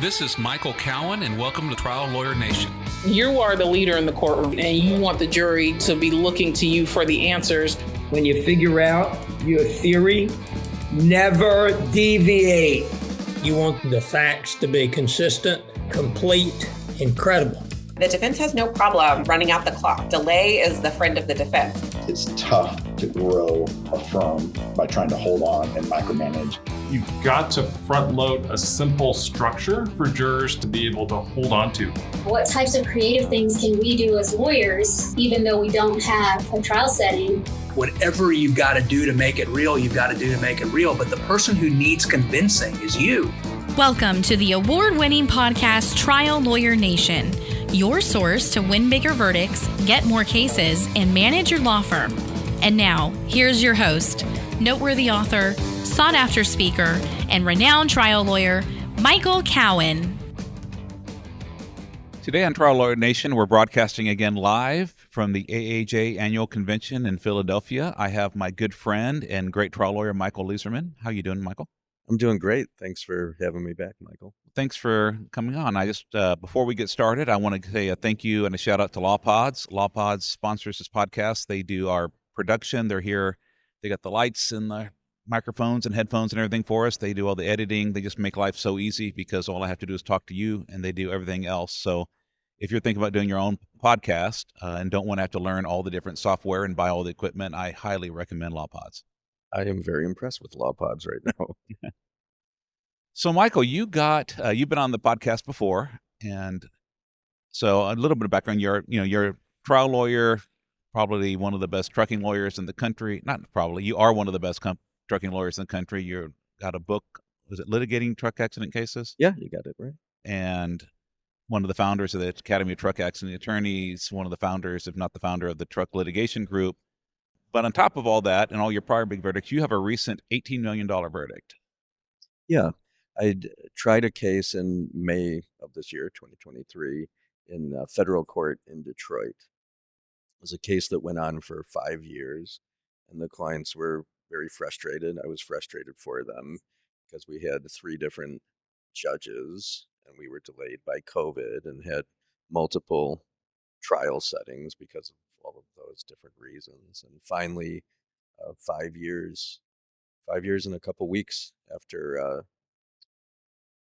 This is Michael Cowen, and welcome to Trial Lawyer Nation. You are the leader in the courtroom, and you want the jury to be looking to you for the answers. When you figure out your theory, never deviate. You want the facts to be consistent, complete, and credible. The defense has no problem running out the clock. Delay is the friend of the defense. It's tough to grow a firm by trying to hold on and micromanage. You've got to front load a simple structure for jurors to be able to hold on to. What types of creative things can we do as lawyers, even though we don't have a trial setting? Whatever you've got to do to make it real, you've got to do to make it real. But the person who needs convincing is you. Welcome to the award-winning podcast, Trial Lawyer Nation, your source to win bigger verdicts, get more cases, and manage your law firm. And now, here's your host, noteworthy author, sought-after speaker, and renowned trial lawyer, Michael Cowen. Today on Trial Lawyer Nation, we're broadcasting again live from the AAJ Annual Convention in Philadelphia. I have my good friend and great trial lawyer, Michael Leizerman. How you doing, Michael? I'm doing great. Thanks for having me back, Michael. Thanks for coming on. I just, before we get started, I want to say a thank you and a shout out to LawPods. LawPods sponsors this podcast. They do our production. They're here. They got the lights and the microphones and headphones and everything for us. They do all the editing. They just make life so easy because all I have to do is talk to you, and they do everything else. So if you're thinking about doing your own podcast and don't want to have to learn all the different software and buy all the equipment, I highly recommend LawPods. I am very impressed with LawPods right now. So, Michael, you've been on the podcast before, and so a little bit of background. You're a trial lawyer, probably one of the best trucking lawyers in the country. Not probably, you are one of the best trucking lawyers in the country. You've got a book. Was it Litigating Truck Accident Cases? Yeah, you got it right. And one of the founders of the Academy of Truck Accident Attorneys, one of the founders, if not the founder, of the Truck Litigation Group. But on top of all that and all your prior big verdicts, you have a recent $18 million verdict. Yeah. I tried a case in May of this year, 2023, in federal court in Detroit. It was a case that went on for 5 years, and the clients were very frustrated. I was frustrated for them because we had 3 different judges, and we were delayed by COVID and had multiple trial settings because of all of those different reasons. And finally, 5 years and a couple weeks after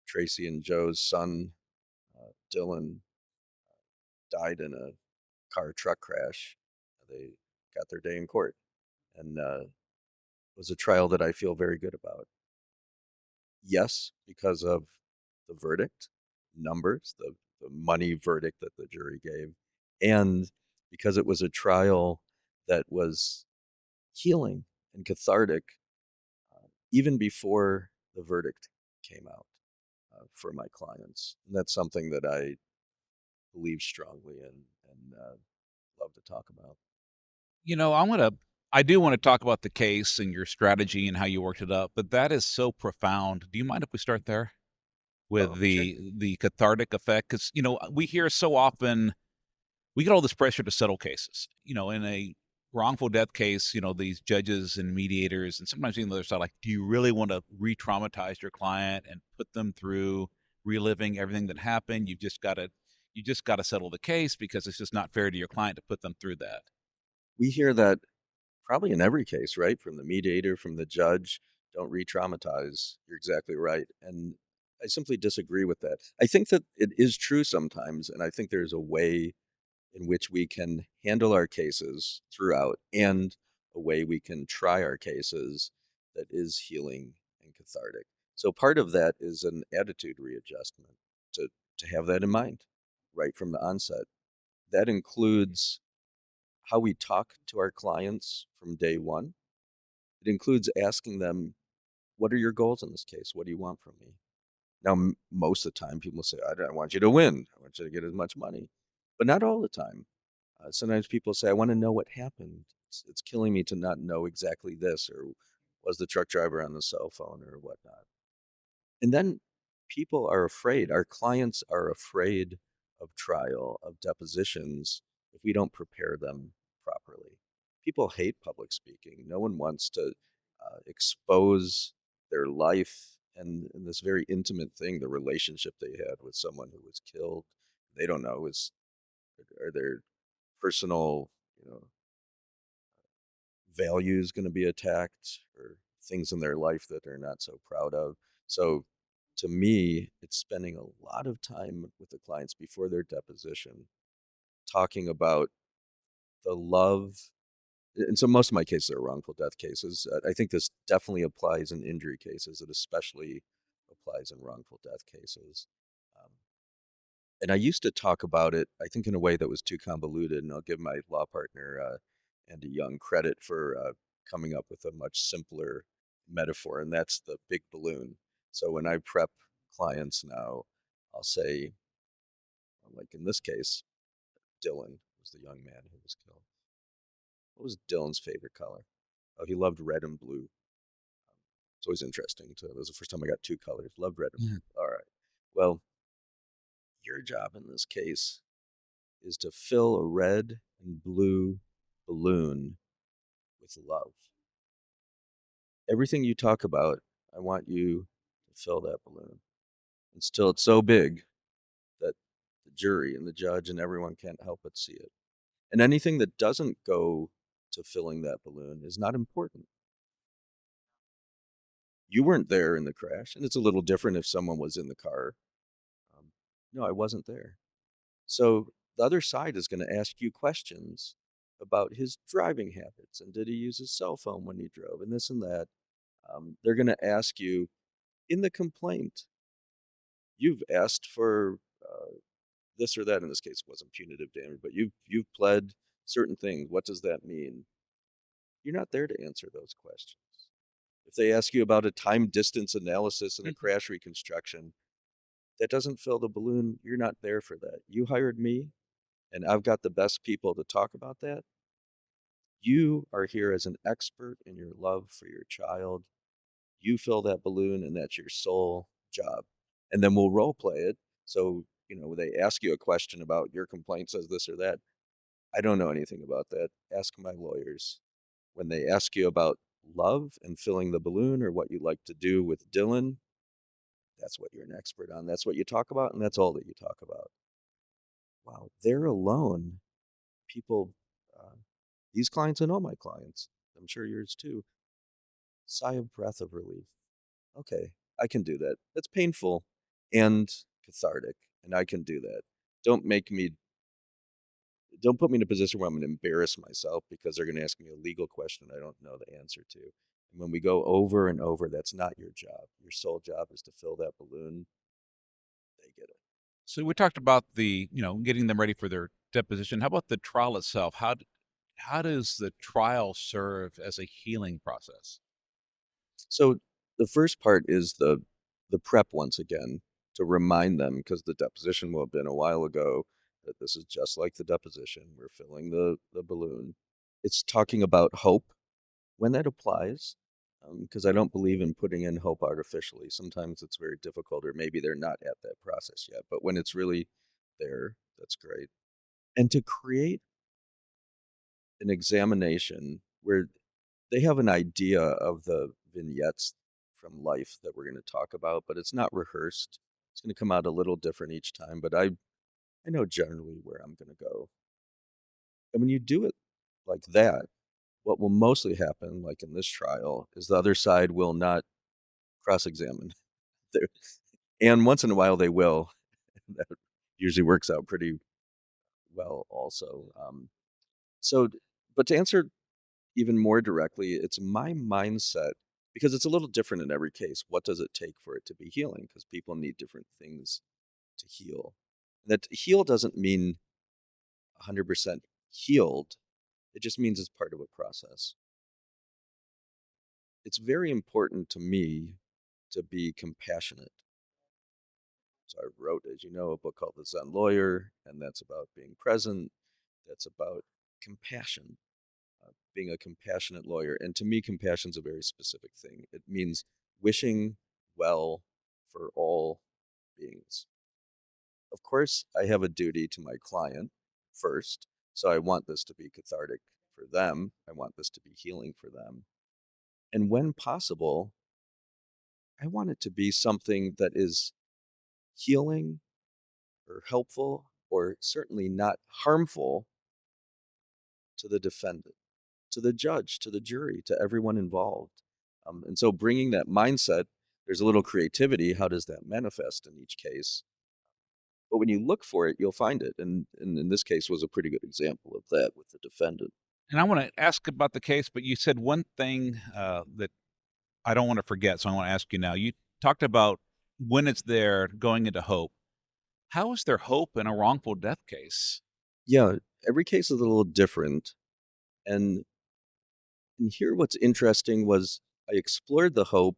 Tracy and Joe's son, Dylan, died in a car truck crash, they got their day in court. And it was a trial that I feel very good about. Yes, because of the verdict, numbers, the money verdict that the jury gave, and because it was a trial that was healing and cathartic even before the verdict came out for my clients. And that's something that I believe strongly in and love to talk about. I do want to talk about the case and your strategy and how you worked it up, but that is so profound. Do you mind if we start there with the cathartic effect? Because, we hear so often, we get all this pressure to settle cases. In a wrongful death case, these judges and mediators, and sometimes even the other side, like, do you really want to re-traumatize your client and put them through reliving everything that happened? You just got to settle the case because it's just not fair to your client to put them through that. We hear that probably in every case, right? From the mediator, from the judge, don't re-traumatize. You're exactly right. And I simply disagree with that. I think that it is true sometimes, and I think there's a way in which we can handle our cases throughout and a way we can try our cases that is healing and cathartic. So part of that is an attitude readjustment to have that in mind right from the onset. That includes how we talk to our clients from day one. It includes asking them, what are your goals in this case? What do you want from me? Now, most of the time people say, I want you to win. I want you to get as much money. But not all the time. Sometimes people say, I want to know what happened. It's killing me to not know exactly this, or was the truck driver on the cell phone or whatnot. And then people are afraid. Our clients are afraid of trial, of depositions, if we don't prepare them properly. People hate public speaking. No one wants to expose their life and this very intimate thing, the relationship they had with someone who was killed. They don't know is are their personal, you know, values going to be attacked or things in their life that they're not so proud of. So to me, it's spending a lot of time with the clients before their deposition talking about the love. And so most of my cases are wrongful death cases. I think this definitely applies in injury cases. It especially applies in wrongful death cases. Um, and I used to talk about it, I think, in a way that was too convoluted. And I'll give my law partner, Andy Young, credit for coming up with a much simpler metaphor, and that's the big balloon. So when I prep clients now, I'll say, like in this case, Dylan was the young man who was killed. What was Dylan's favorite color? Oh, he loved red and blue. It's always interesting. It was the first time I got two colors. Loved red and blue. All right. Well, your job in this case is to fill a red and blue balloon with love. Everything you talk about, I want you to fill that balloon until it's so big that the jury and the judge and everyone can't help but see it. And anything that doesn't go to filling that balloon is not important. You weren't there in the crash, and it's a little different if someone was in the car. No, I wasn't there. So the other side is going to ask you questions about his driving habits and did he use his cell phone when he drove and this and that. They're going to ask you in the complaint, you've asked for this or that. In this case, it wasn't punitive damage, but you've pled certain things. What does that mean? You're not there to answer those questions. If they ask you about a time distance analysis and a crash reconstruction, that doesn't fill the balloon. You're not there for that. You hired me, and I've got the best people to talk about that. You are here as an expert in your love for your child. You fill that balloon, and that's your sole job. And then we'll role play it. So, they ask you a question about your complaint says this or that. I don't know anything about that. Ask my lawyers. When they ask you about love and filling the balloon or what you like to do with Dylan, that's what you're an expert on. That's what you talk about, and that's all that you talk about. Wow, there alone, people, uh, these clients and all my clients, I'm sure yours too, sigh of breath of relief. Okay, I can do that. That's painful and cathartic, and I can do that. Don't make me, don't put me in a position where I'm going to embarrass myself because they're going to ask me a legal question I don't know the answer to. And when we go over and over, that's not your job. Your sole job is to fill that balloon. They get it. So we talked about getting them ready for their deposition. How about the trial itself? How does the trial serve as a healing process? So the first part is the prep once again to remind them because the deposition will have been a while ago that this is just like the deposition. We're filling the balloon. It's talking about hope when that applies because I don't believe in putting in hope artificially. Sometimes it's very difficult or maybe they're not at that process yet. But when it's really there, that's great. And to create an examination where they have an idea of the vignettes from life that we're going to talk about, but it's not rehearsed. It's going to come out a little different each time, but I know generally where I'm going to go. And when you do it like that, what will mostly happen, like in this trial, is the other side will not cross-examine. And once in a while they will. That usually works out pretty well also. So, but to answer even more directly, it's my mindset because it's a little different in every case. What does it take for it to be healing? Because people need different things to heal. And that heal doesn't mean 100% healed. It just means it's part of a process. It's very important to me to be compassionate. So I wrote, as you know, a book called The Zen Lawyer, and that's about being present. That's about compassion. Being a compassionate lawyer. And to me, compassion is a very specific thing. It means wishing well for all beings. Of course, I have a duty to my client first. So I want this to be cathartic for them. I want this to be healing for them. And when possible, I want it to be something that is healing or helpful or certainly not harmful to the defendant, to the judge, to the jury, to everyone involved. And so bringing that mindset, there's a little creativity. How does that manifest in each case? But when you look for it, you'll find it. And in this case was a pretty good example of that with the defendant. And I wanna ask about the case, but you said one thing, that I don't wanna forget, so I wanna ask you now. You talked about when it's there, going into hope. How is there hope in a wrongful death case? Yeah, every case is a little different. And and here what's interesting was I explored the hope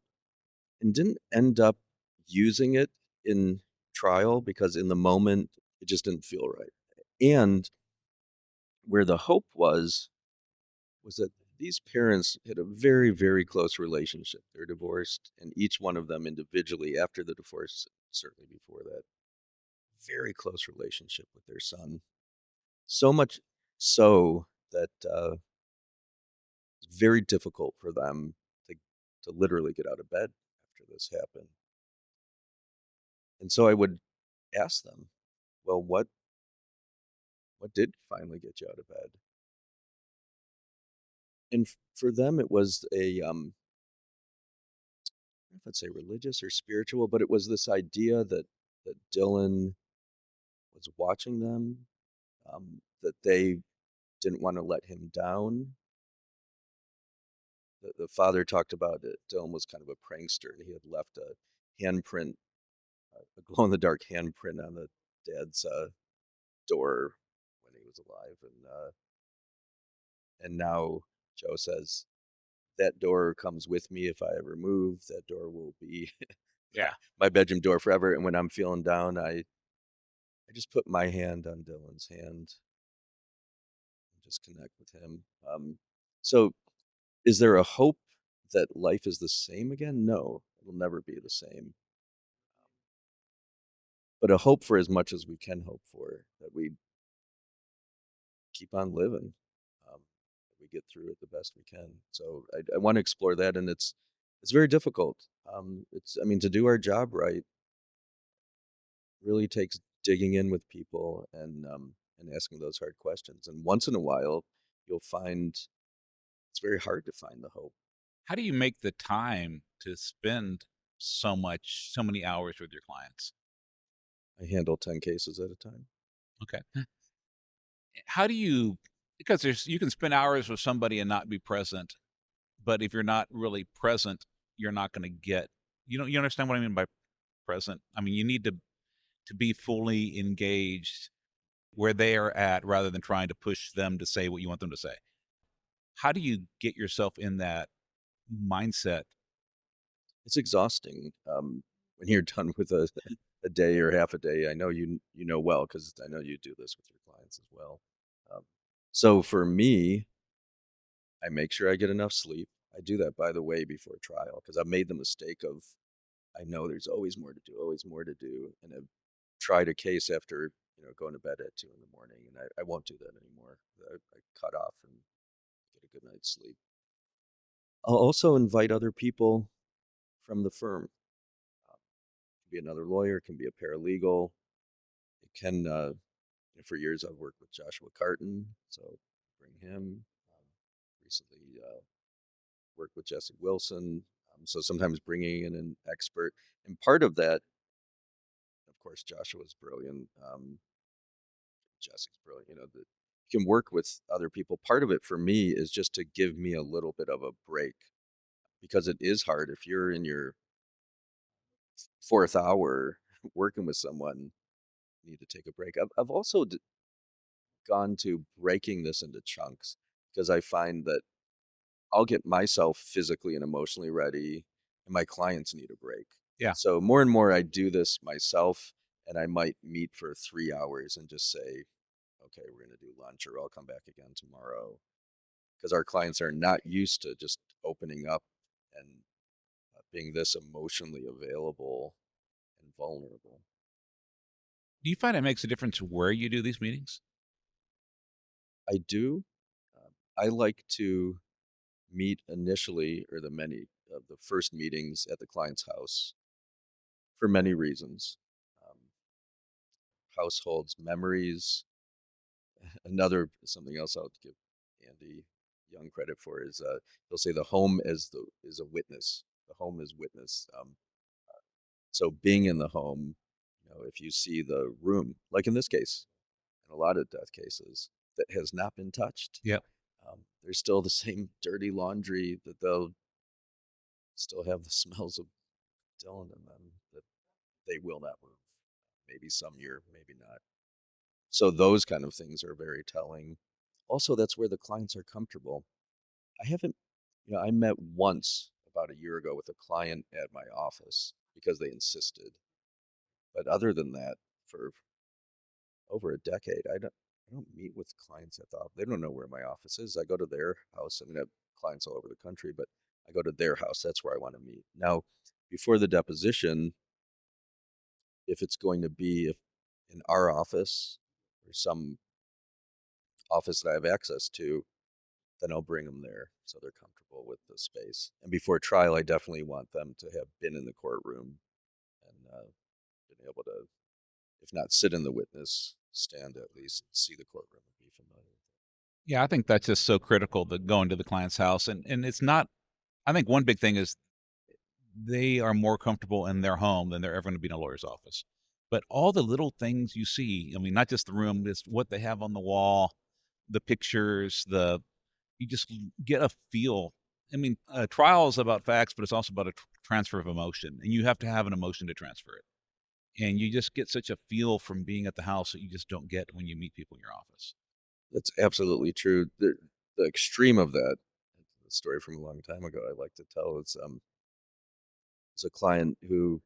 and didn't end up using it in trial because in the moment it just didn't feel right. And where the hope was that these parents had a very, very close relationship. They're divorced, and each one of them individually after the divorce, certainly before that, very close relationship with their son. So much so that it's very difficult for them to literally get out of bed after this happened. And so I would ask them, well, what did finally get you out of bed? And for them, it was I don't know if I'd say religious or spiritual, but it was this idea that Dylan was watching them, that they didn't want to let him down. The father talked about it. Dylan was kind of a prankster, and he had left a handprint, a glow in the dark handprint on the dad's door when he was alive, and now Joe says that door comes with me if I ever move. That door will be Yeah. my bedroom door forever. And when I'm feeling down, I just put my hand on Dylan's hand and just connect with him. So, is there a hope that life is the same again? No, it'll never be the same. But a hope for as much as we can hope for, that we keep on living, that we get through it the best we can. So, I want to explore that, and it's very difficult. I mean, to do our job right really takes digging in with people and asking those hard questions. And once in a while, you'll find it's very hard to find the hope. How do you make the time to spend so many hours with your clients? I handle 10 cases at a time. Okay. How do you because there's you can spend hours with somebody and not be present, but if you're not really present, you're not gonna get you understand what I mean by present? I mean, you need to be fully engaged where they are at rather than trying to push them to say what you want them to say. How do you get yourself in that mindset? It's exhausting when you're done with a day or half a day. I know you know well because I know you do this with your clients as well. Um, so for me, I make sure I get enough sleep. I do that, by the way, before trial because I've made the mistake of I know there's always more to do, and I've tried a case after going to bed at 2 in the morning, and I won't do that anymore. I cut off and get a good night's sleep. I'll also invite other people from the firm. It can be another lawyer, it can be a paralegal. It can, for years I've worked with Joshua Carton, so bring him. Recently worked with Jesse Wilson, so sometimes bringing in an expert. And part of that, of course, Joshua's brilliant. Jesse's brilliant. You can work with other people. Part of it for me is just to give me a little bit of a break because it is hard if you're in your fourth hour working with someone. You need to take a break. I've also gone to breaking this into chunks because I find that I'll get myself physically and emotionally ready, and my clients need a break. Yeah. So more and more, I do this myself, and I might meet for 3 hours and just say, okay, we're going to do lunch, or I'll come back again tomorrow. Because our clients are not used to just opening up and being this emotionally available and vulnerable. Do you find it makes a difference where you do these meetings? I do. I like to meet initially, or the many of the first meetings at the client's house for many reasons. Um, Households, memories. Another something else I'll give Andy Young credit for is he'll say the home is a witness. The home is witness. So being in the home, if you see the room, like in this case, in a lot of death cases, that has not been touched, Yep. there's still the same dirty laundry that they'll still have the smells of Dylan in them that they will not move. Maybe some year, maybe not. So those kind of things are very telling. Also, that's where the clients are comfortable. I haven't, I met once about a year ago with a client at my office because they insisted. But other than that, for over a decade, I don't meet with clients at the office. They don't know where my office is. I go to their house. I mean, I have clients all over the country, but I go to their house. That's where I want to meet. Now, before the deposition, if it's going to be in our office or some office that I have access to, then I'll bring them there so they're comfortable with the space. And before trial, I definitely want them to have been in the courtroom and been able to, if not sit in the witness stand, at least see the courtroom and be familiar with it. Yeah, I think that's just so critical, that going to the client's house, and it's not. I think one big thing is they are more comfortable in their home than they're ever going to be in a lawyer's office. But all the little things you see, I mean, not just the room, it's what they have on the wall, the pictures, you just get a feel. I mean, a trial is about facts, but it's also about a transfer of emotion, and you have to have an emotion to transfer it. And you just get such a feel from being at the house that you just don't get when you meet people in your office. That's absolutely true. The extreme of that, a story from a long time ago I like to tell, is a client who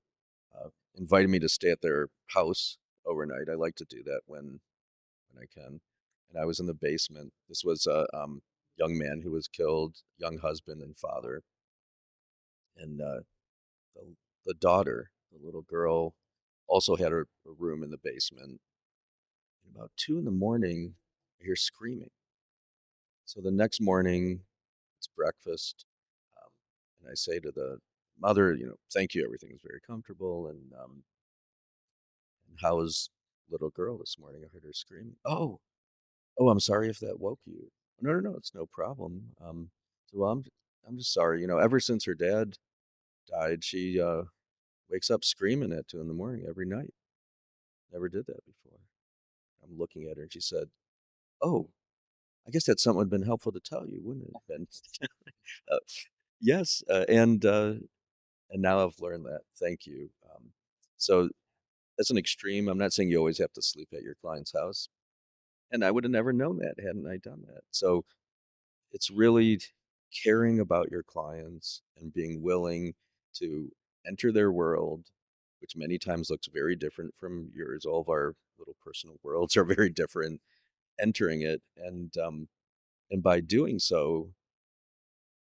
invited me to stay at their house overnight. I like to do that when I can. And I was in the basement. This was a young man who was killed, young husband and father. And the daughter, the little girl, also had a room in the basement. And about 2 in the morning, I hear screaming. So the next morning, it's breakfast. Um, and I say to the mother, thank you. Everything is very comfortable. And how is little girl this morning? I heard her screaming. Oh, I'm sorry if that woke you. No, no, no, it's no problem. So, well, I'm just sorry. Ever since her dad died, she wakes up screaming at 2 in the morning every night. Never did that before. I'm looking at her, and she said, "Oh, I guess that's something would have been helpful to tell you, wouldn't it have been?" uh, yes, and now I've learned that. Thank you. So that's an extreme. I'm not saying you always have to sleep at your client's house, and I would have never known that hadn't I done that. So it's really caring about your clients and being willing to enter their world, which many times looks very different from yours. All of our little personal worlds are very different. Entering it, and by doing so,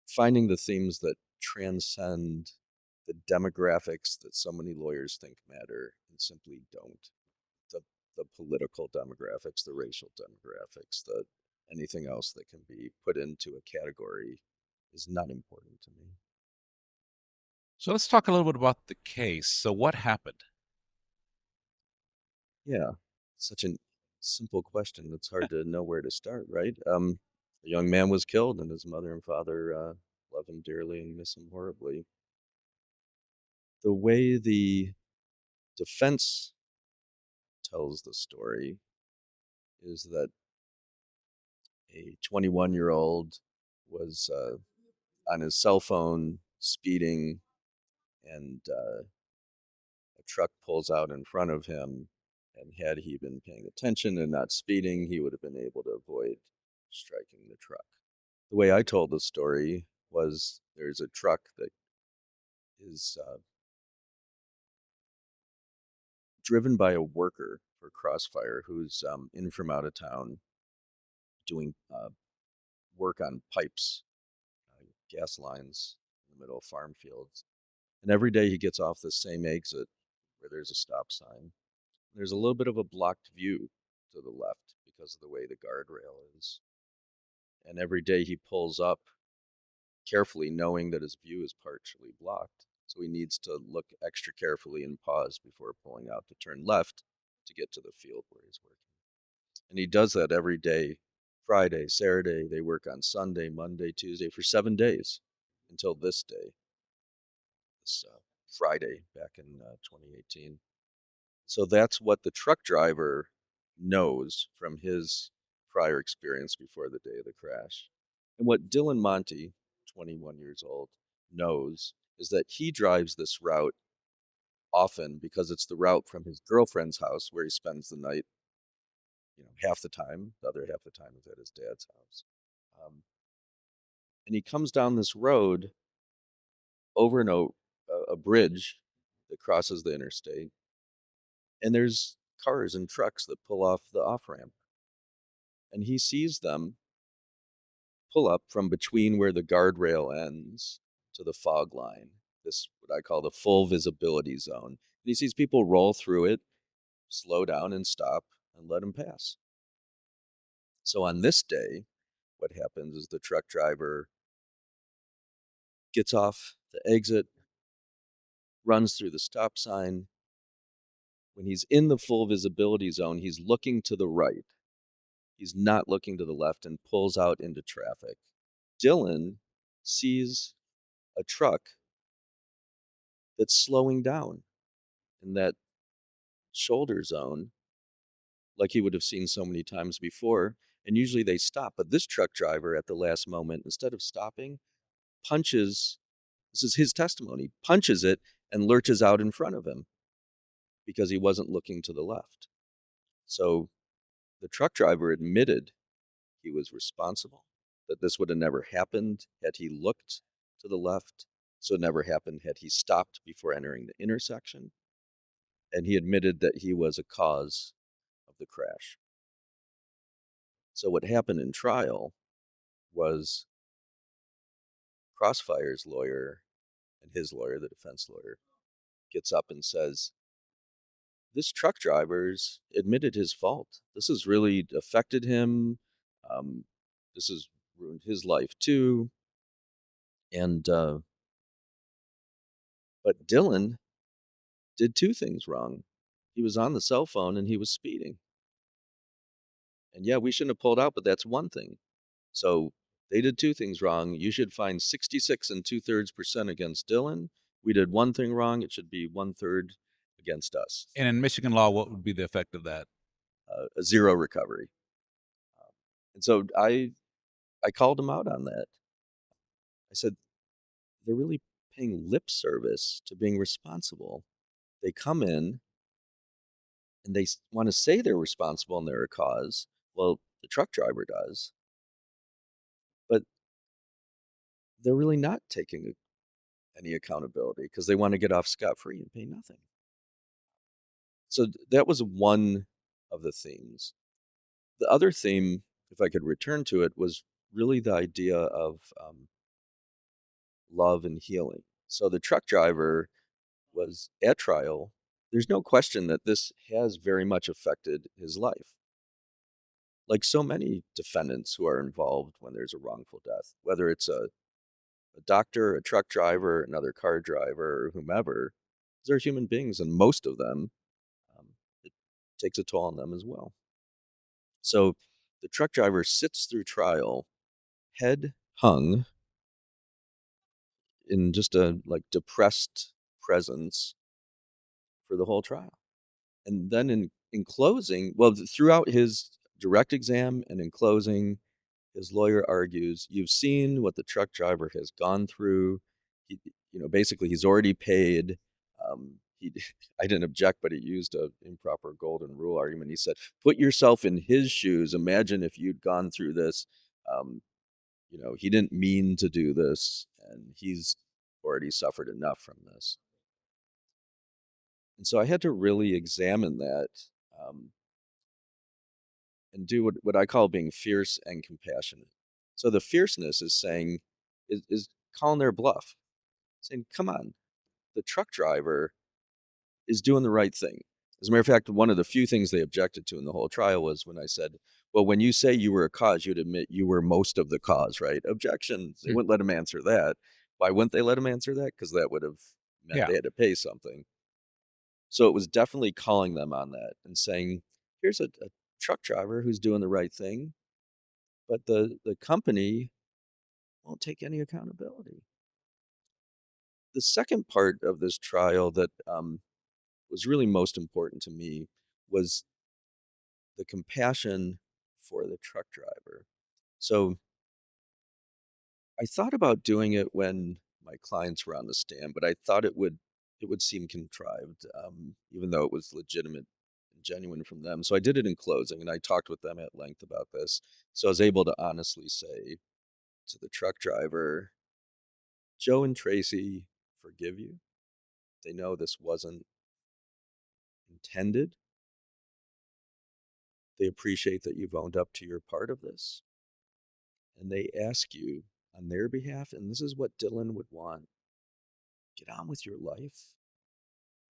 finding the themes that transcend the demographics that so many lawyers think matter and simply don't. The the political demographics, the racial demographics, the anything else that can be put into a category is not important to me. So let's talk a little bit about the case. So what happened? Yeah, such a simple question. It's hard to know where to start, right? A young man was killed, and his mother and father love him dearly and miss him horribly. The way the defense tells the story is that a 21-year-old was on his cell phone speeding, and a truck pulls out in front of him. And had he been paying attention and not speeding, he would have been able to avoid striking the truck. The way I told the story was there's a truck that is driven by a worker for Crossfire who's in from out of town doing work on pipes, gas lines in the middle of farm fields. And every day he gets off the same exit where there's a stop sign. There's a little bit of a blocked view to the left because of the way the guardrail is. And every day he pulls up carefully, knowing that his view is partially blocked. So he needs to look extra carefully and pause before pulling out to turn left to get to the field where he's working. And he does that every day. Friday, Saturday, they work on Sunday, Monday, Tuesday for 7 days until this day, this Friday back in 2018. So that's what the truck driver knows from his prior experience before the day of the crash. And what Dylan Monty, 21 years old, knows is that he drives this route often because it's the route from his girlfriend's house where he spends the night, half the time. The other half the time is at his dad's house. And he comes down this road over a bridge that crosses the interstate, and there's cars and trucks that pull off the off ramp, and he sees them pull up from between where the guardrail ends to the fog line, this what I call the full visibility zone. And he sees people roll through it, slow down and stop and let him pass. So on this day, what happens is the truck driver gets off the exit, runs through the stop sign. When he's in the full visibility zone, he's looking to the right. He's not looking to the left and pulls out into traffic. Dylan sees a truck that's slowing down in that shoulder zone like he would have seen so many times before. And usually they stop. But this truck driver at the last moment, instead of stopping, punches, this is his testimony, punches it and lurches out in front of him because he wasn't looking to the left. So the truck driver admitted he was responsible, that this would have never happened had he looked to the left. So it never happened had he stopped before entering the intersection. And he admitted that he was a cause of the crash. So what happened in trial was Crossfire's lawyer and his lawyer, the defense lawyer, gets up and says, this truck driver's admitted his fault. This has really affected him. This has ruined his life too. And but Dylan did two things wrong. He was on the cell phone and he was speeding. And yeah, we shouldn't have pulled out, but that's one thing. So they did two things wrong. You should find 66 and 2/3% against Dylan. We did one thing wrong. It should be 1/3 against us. And in Michigan law, what would be the effect of that? A zero recovery. And so I called him out on that. I said, they're really paying lip service to being responsible. They come in and they want to say they're responsible and they're a cause. Well, the truck driver does. But they're really not taking any accountability because they want to get off scot-free and pay nothing. So that was one of the themes. The other theme, if I could return to it, was really the idea of love and healing. So the truck driver was at trial. There's no question that this has very much affected his life. Like so many defendants who are involved when there's a wrongful death, whether it's a doctor, a truck driver, another car driver, or whomever, they're human beings, and most of them, it takes a toll on them as well. So the truck driver sits through trial, head hung, in just a depressed presence for the whole trial. And then in closing, well, throughout his direct exam and in closing, his lawyer argues, you've seen what the truck driver has gone through. He, basically he's already paid. I didn't object, but he used an improper golden rule argument. He said, put yourself in his shoes. Imagine if you'd gone through this. He didn't mean to do this, and he's already suffered enough from this. And so I had to really examine that and do what I call being fierce and compassionate. So the fierceness is saying, is calling their bluff, saying, come on, the truck driver is doing the right thing. As a matter of fact, one of the few things they objected to in the whole trial was when I said, Well, when you say you were a cause, you'd admit you were most of the cause, right? Objection. They wouldn't let him answer that. Why wouldn't they let him answer that? Because that would have meant Yeah. they had to pay something. So it was definitely calling them on that and saying, here's a truck driver who's doing the right thing, but the company won't take any accountability. The second part of this trial that was really most important to me was the compassion for the truck driver. So I thought about doing it when my clients were on the stand, but I thought it would seem contrived, even though it was legitimate and genuine from them. So I did it in closing, and I talked with them at length about this. So I was able to honestly say to the truck driver, Joe and Tracy forgive you. They know this wasn't intended. They appreciate that you've owned up to your part of this. And they ask you on their behalf, and this is what Dylan would want, get on with your life.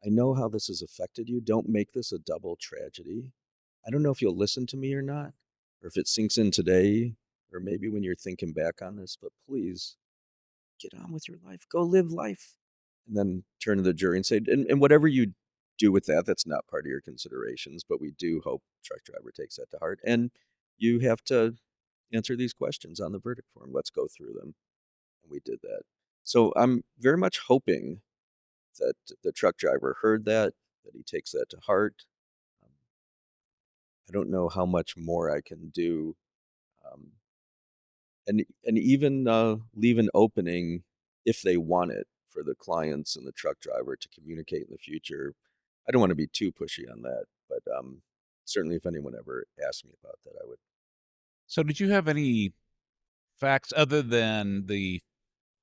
I know how this has affected you. Don't make this a double tragedy. I don't know if you'll listen to me or not, or if it sinks in today, or maybe when you're thinking back on this, but please get on with your life. Go live life. And then turn to the jury and say, and whatever you do with that, that's not part of your considerations, but we do hope truck driver takes that to heart. And you have to answer these questions on the verdict form. Let's go through them. And we did that. So I'm very much hoping that the truck driver heard that he takes that to heart. Um, I don't know how much more I can do, um, and even leave an opening if they want it for the clients and the truck driver to communicate in the future. I don't want to be too pushy on that, but certainly if anyone ever asked me about that, I would. So did you have any facts other than the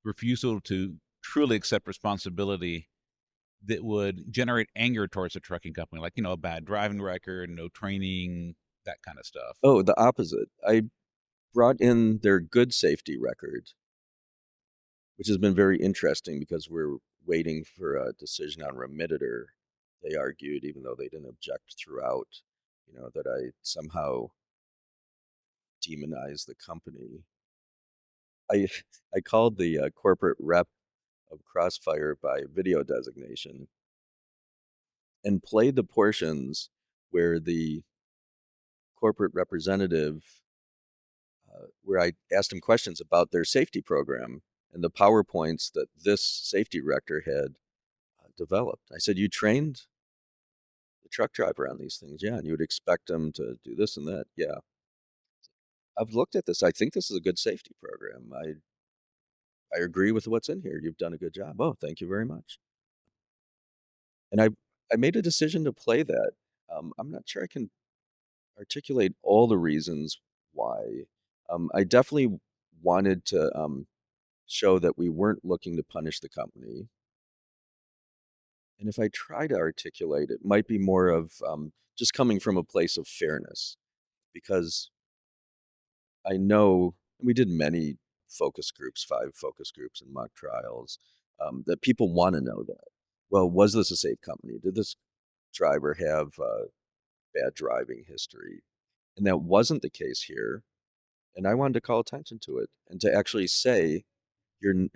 refusal to truly accept responsibility that would generate anger towards the trucking company? Like, a bad driving record, no training, that kind of stuff. Oh, the opposite. I brought in their good safety record, which has been very interesting because we're waiting for a decision on remitter. They argued, even though they didn't object throughout, that I somehow demonize the company. I I called the corporate rep of Crossfire by video designation and played the portions where the corporate representative, where I asked him questions about their safety program and the PowerPoints that this safety director had developed. I said, "You trained the truck driver on these things, yeah, and you would expect them to do this and that, yeah. I've looked at this. I think this is a good safety program. I agree with what's in here. You've done a good job. Oh, thank you very much." And I made a decision to play that. I'm not sure I can articulate all the reasons why. I definitely wanted to show that we weren't looking to punish the company. And if I try to articulate, it might be more of just coming from a place of fairness, because I know we did many focus groups, 5 focus groups and mock trials, that people want to know that. Well, was this a safe company? Did this driver have bad driving history? And that wasn't the case here. And I wanted to call attention to it and to actually say, you're.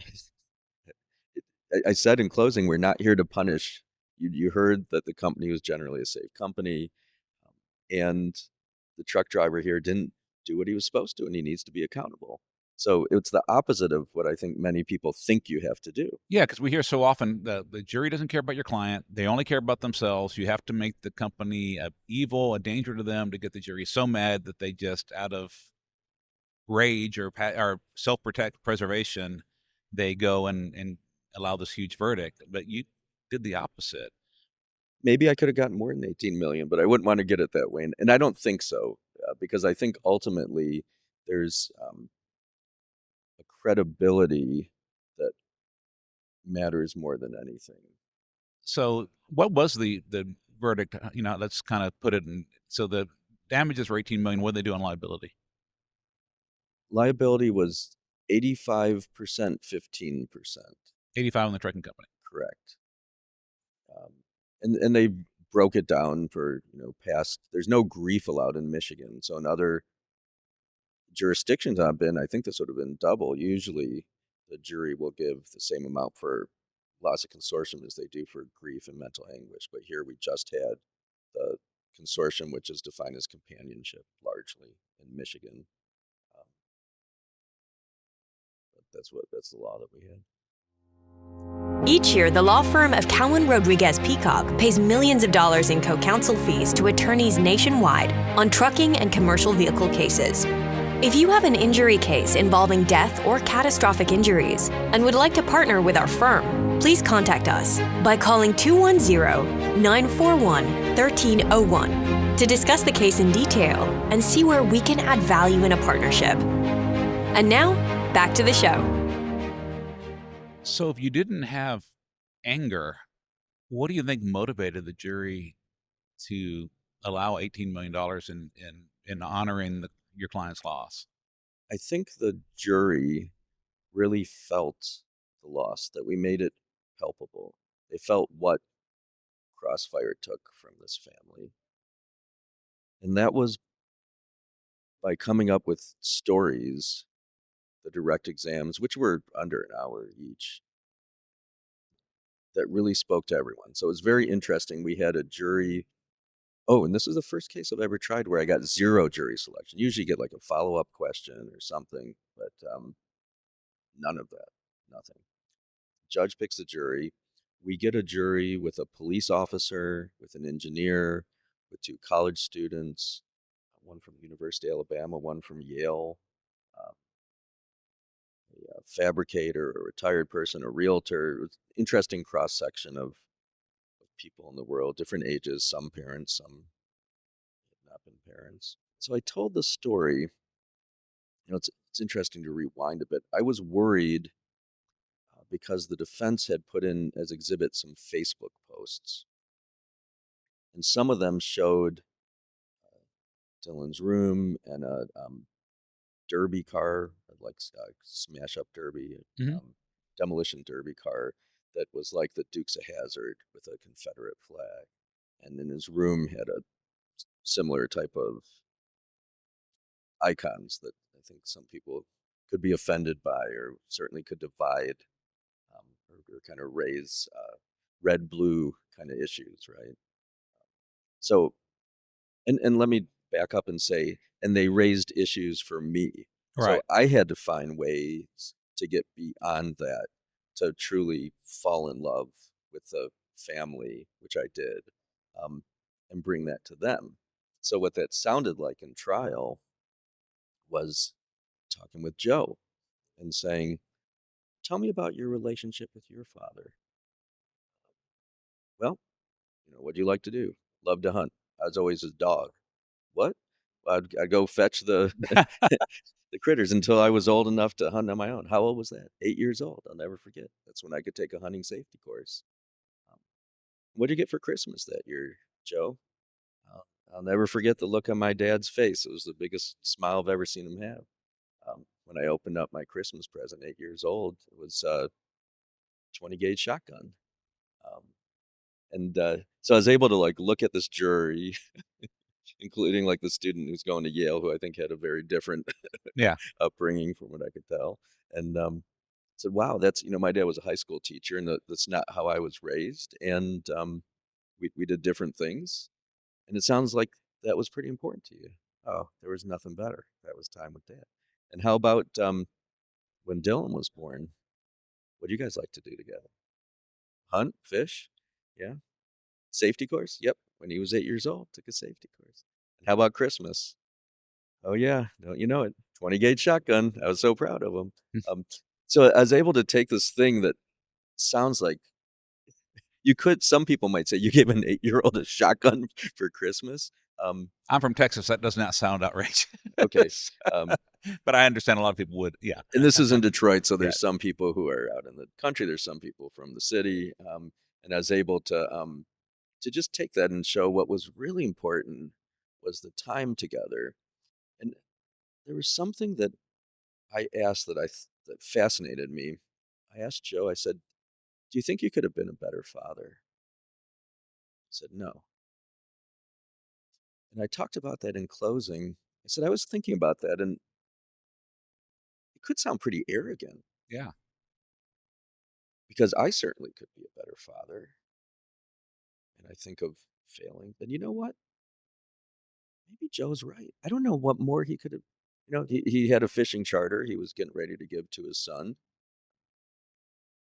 I said in closing, we're not here to punish. You heard that the company was generally a safe company, and the truck driver here didn't do what he was supposed to, and he needs to be accountable. So it's the opposite of what I think many people think you have to do. Yeah, because we hear so often the jury doesn't care about your client. They only care about themselves. You have to make the company evil, a danger to them, to get the jury so mad that they just, out of rage or self-protect preservation, they go and allow this huge verdict. But you did the opposite. Maybe I could have gotten more than 18 million, but I wouldn't want to get it that way. And I don't think so, because I think ultimately there's a credibility that matters more than anything. So what was the verdict? Let's kind of put it in. So the damages were 18 million. What did they do on liability? Liability was 85%, 15%. 85 on the trucking company. Correct. And they broke it down for past. There's no grief allowed in Michigan, so in other jurisdictions I've been, I think this would have been double. Usually the jury will give the same amount for loss of consortium as they do for grief and mental anguish. But here we just had the consortium, which is defined as companionship largely in Michigan. But that's the law that we had. Each year, the law firm of Cowen Rodriguez Peacock pays millions of dollars in co-counsel fees to attorneys nationwide on trucking and commercial vehicle cases. If you have an injury case involving death or catastrophic injuries and would like to partner with our firm, please contact us by calling 210-941-1301 to discuss the case in detail and see where we can add value in a partnership. And now, back to the show. So if you didn't have anger, what do you think motivated the jury to allow $18 million in honoring your client's loss? I think the jury really felt the loss, that we made it palpable. They felt what Crossfire took from this family. And that was by coming up with stories, the direct exams, which were under an hour each, that really spoke to everyone. So it was very interesting. We had a jury. Oh, and this is the first case I've ever tried where I got 0 jury selection. Usually you get like a follow-up question or something, but none of that, nothing. Judge picks the jury. We get a jury with a police officer, with an engineer, with 2 college students, one from the University of Alabama, one from Yale, a fabricator, a retired person, a realtor. It was an interesting cross-section of people in the world, different ages, some parents, some had not been parents. So I told the story. It's interesting to rewind a bit. I was worried because the defense had put in as exhibit some Facebook posts. And some of them showed Dylan's room and a derby car, like smash up derby, demolition derby car that was like the Dukes of Hazzard with a Confederate flag. And in his room had a similar type of icons that I think some people could be offended by, or certainly could divide or kind of raise red-blue kind of issues, right? So, and let me back up and say, and they raised issues for me. Right. So I had to find ways to get beyond that, to truly fall in love with the family, which I did, and bring that to them. So what that sounded like in trial was talking with Joe and saying, tell me about your relationship with your father. Well, what do you like to do? Love to hunt. I was always his dog. What? Well, I'd go fetch the the critters until I was old enough to hunt on my own. How old was that? 8 years old. I'll never forget. That's when I could take a hunting safety course. What did you get for Christmas that year, Joe? I'll never forget the look on my dad's face. It was the biggest smile I've ever seen him have. When I opened up my Christmas present, 8 years old, it was a 20 gauge shotgun. So I was able to look at this jury, including the student who's going to Yale, who I think had a very different upbringing from what I could tell. And said, wow, that's, my dad was a high school teacher, and that's not how I was raised. And we did different things. And it sounds like that was pretty important to you. Oh, there was nothing better. That was time with Dad. And how about when Dylan was born? What do you guys like to do together? Hunt, fish? Yeah. Safety course? Yep. When he was 8 years old, took a safety course. And how about Christmas? Oh, yeah. Don't you know it? 20 gauge shotgun. I was so proud of him. So I was able to take this thing that sounds like some people might say you gave an 8-year-old a shotgun for Christmas. I'm from Texas. That does not sound outrageous. Okay. But I understand a lot of people would. Yeah. And this is in Detroit. So there's some people who are out in the country. There's some people from the city. And I was able to just take that and show what was really important was the time together. And there was something that I asked that fascinated me. I asked Joe, I said, do you think you could have been a better father? He said, no. And I talked about that in closing. I said, I was thinking about that. And could sound pretty arrogant Yeah. because I certainly could be a better father. And I think of failing. Then you know what? Maybe Joe's right. I don't know what more he could have. He had a fishing charter he was getting ready to give to his son.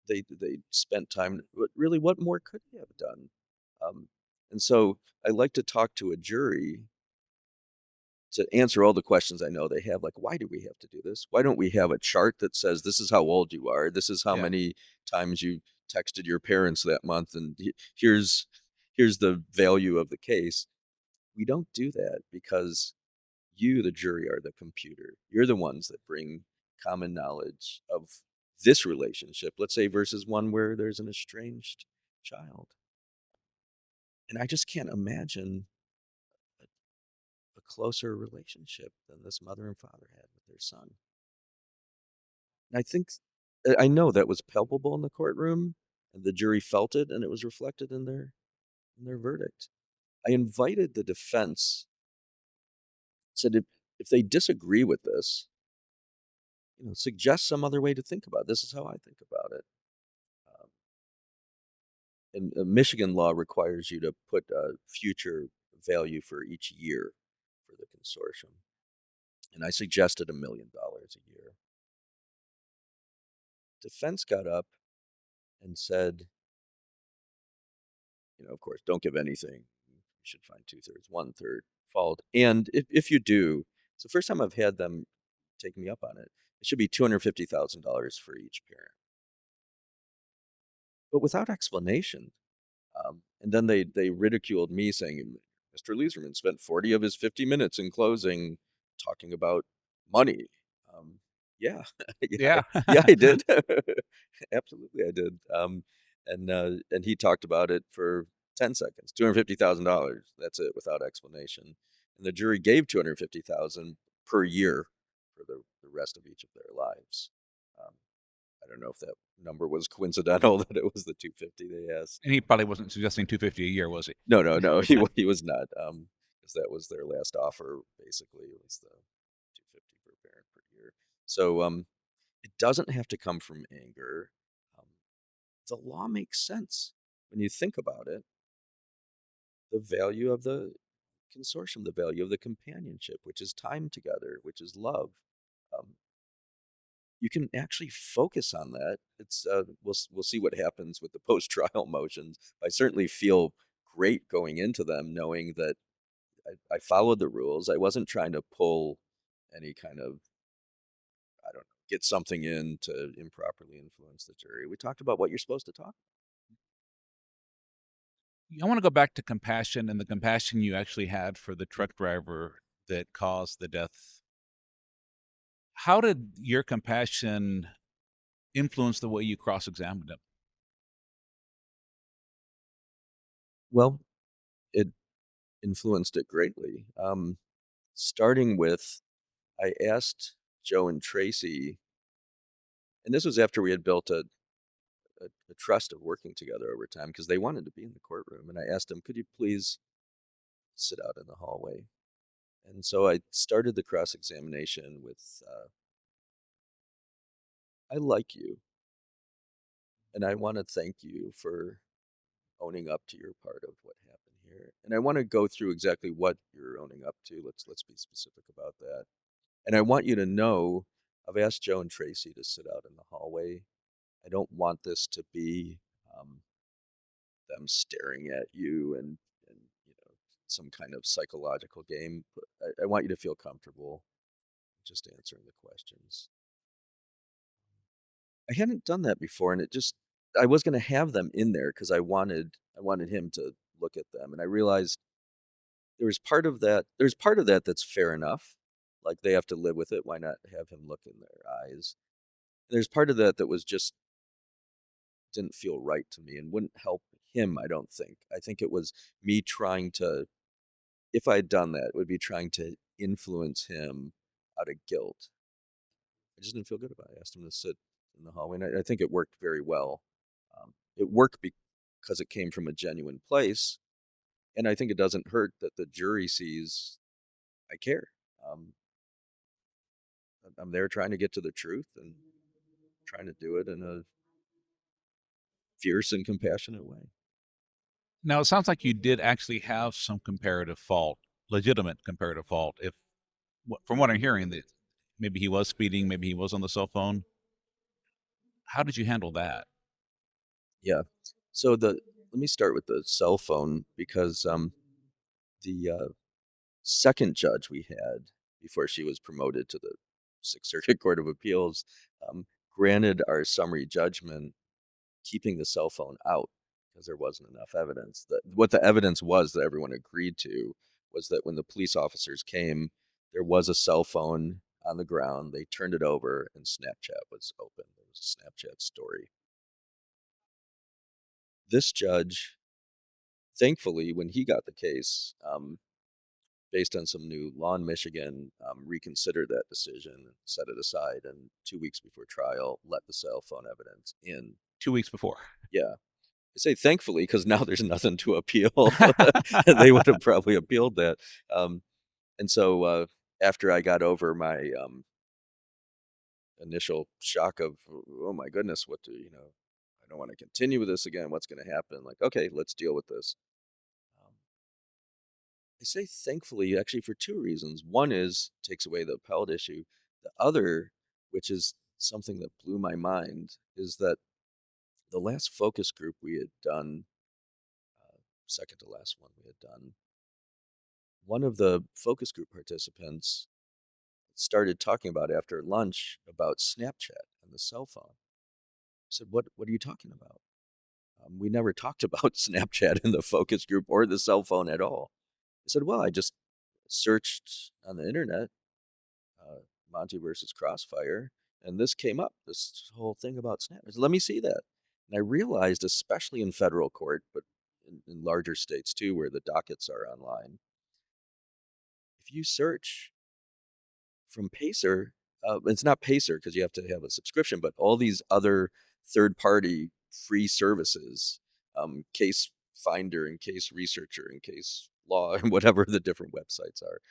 They spent time. Really, what more could he have done? Um, and so I like to talk to a jury to answer all the questions I know they have. Like, why do we have to do this? Why don't we have a chart that says this is how old you are? This is how Yeah. many times you texted your parents that month, and here's the value of the case. We don't do that because you, the jury, are the computer. You're the ones that bring common knowledge of this relationship, let's say, versus one where there's an estranged child. And I just can't imagine a closer relationship than this mother and father had with their son. And I know that was palpable in the courtroom, and the jury felt it, and it was reflected in their verdict. I invited the defense, said if they disagree with this, suggest some other way to think about it. This is how I think about it. Um, and Michigan law requires you to put a future value for each year for the consortium. And I suggested $1 million a year. Defense got up and said, of course, don't give anything. You should find 2/3, 1/3 fault. And if you do, it's the first time I've had them take me up on it. It should be $250,000 for each parent. But without explanation. And then they ridiculed me, saying Mr. Leizerman spent 40 of his 50 minutes in closing talking about money. Yeah, Yeah. yeah, I did. Absolutely, I did. And he talked about it for 10 seconds. $250,000. That's it, without explanation. And the jury gave $250,000 per year for the rest of each of their lives. Um, I don't know if that number was coincidental that it was the 250 they asked. And he probably wasn't suggesting 250 a year, was he? No, he was not. Because that was their last offer. Basically, it was the 250 per parent per year. So it doesn't have to come from anger. Um, the law makes sense when you think about it. The value of the consortium, the value of the companionship, which is time together, which is love. You can actually focus on that. It's we'll see what happens with the post-trial motions. I certainly feel great going into them, knowing that I followed the rules. I wasn't trying to pull any kind of, I don't know, get something in to improperly influence the jury. We talked about what you're supposed to talk. I want to go back to compassion and the compassion you actually had for the truck driver that caused the death. How did your compassion influence the way you cross-examined him? Well, it influenced it greatly. Starting with, I asked Joe and Tracy, and this was after we had built a trust of working together over time, because they wanted to be in the courtroom. And I asked them, could you please sit out in the hallway? And so I started the cross-examination with, I like you, and I want to thank you for owning up to your part of what happened here. And I want to go through exactly what you're owning up to. Let's be specific about that. And I want you to know, I've asked Joe and Tracy to sit out in the hallway. I don't want this to be them staring at you and some kind of psychological game. But I want you to feel comfortable just answering the questions. I hadn't done that before, and I was going to have them in there because I wanted him to look at them, and I realized there's part of that that's fair enough. Like, they have to live with it. Why not have him look in their eyes? And there's part of that that was just didn't feel right to me and wouldn't help him, I don't think. I think it was me trying to, if I had done that, it would be trying to influence him out of guilt. I just didn't feel good about it. I asked him to sit in the hallway, and I think it worked very well. It worked because it came from a genuine place, and I think it doesn't hurt that the jury sees I care. I'm there trying to get to the truth and trying to do it in a fierce and compassionate way. Now, it sounds like you did actually have some comparative fault, legitimate comparative fault. If from what I'm hearing, that maybe he was speeding, maybe he was on the cell phone. How did you handle that? Yeah. So let me start with the cell phone because the second judge we had before she was promoted to the Sixth Circuit Court of Appeals granted our summary judgment, keeping the cell phone out because there wasn't enough evidence. That what the evidence was that everyone agreed to was that when the police officers came, there was a cell phone on the ground. They turned it over, and Snapchat was open. There was a Snapchat story. This judge, thankfully, when he got the case, based on some new law in Michigan, reconsidered that decision and set it aside. And 2 weeks before trial, let the cell phone evidence in. 2 weeks before. Yeah. I say thankfully because now there's nothing to appeal. They would have probably appealed that. And so after I got over my initial shock of, oh my goodness, I don't want to continue with this again. What's going to happen? Like, okay, let's deal with this. I say thankfully actually for two reasons. One is takes away the appellate issue. The other, which is something that blew my mind, is that the last focus group we had done, second to last one we had done, one of the focus group participants started talking about after lunch about Snapchat and the cell phone. I said, what are you talking about? We never talked about Snapchat in the focus group or the cell phone at all. I said, well, I just searched on the internet, Monty versus Crossfire, and this came up, this whole thing about Snapchat. I said, let me see that. And I realized, especially in federal court, but in larger states too, where the dockets are online, if you search from Pacer, it's not Pacer because you have to have a subscription, but all these other third-party free services, Case Finder and Case Researcher and Case Law and whatever the different websites are,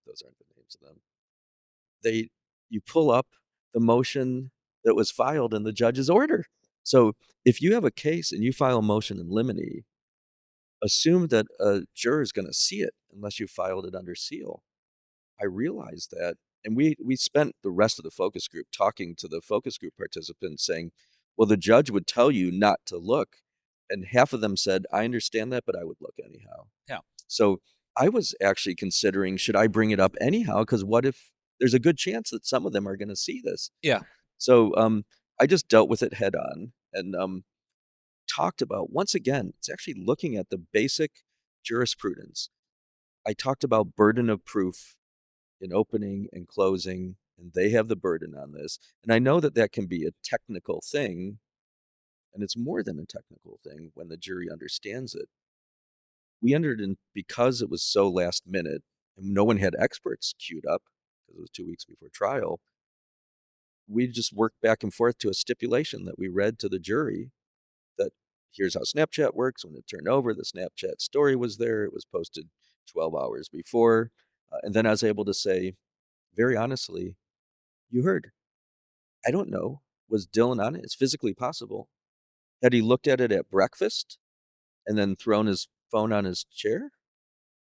those aren't the names of them. You pull up the motion that was filed in the judge's order. So if you have a case and you file a motion in limine, assume that a juror is going to see it unless you filed it under seal. I realized that, and we spent the rest of the focus group talking to the focus group participants saying, well, the judge would tell you not to look. And half of them said, I understand that, but I would look anyhow. Yeah. So I was actually considering, should I bring it up anyhow? Because what if there's a good chance that some of them are going to see this? Yeah. So I just dealt with it head on and talked about, once again, it's actually looking at the basic jurisprudence. I talked about burden of proof in opening and closing, and they have the burden on this. And I know that that can be a technical thing, and it's more than a technical thing when the jury understands it. We entered in, because it was so last minute, and no one had experts queued up, because it was 2 weeks before trial, we just worked back and forth to a stipulation that we read to the jury that here's how Snapchat works. When it turned over, the Snapchat story was there. It was posted 12 hours before. And then I was able to say, very honestly, you heard. I don't know. Was Dylan on it? It's physically possible. Had he looked at it at breakfast and then thrown his phone on his chair?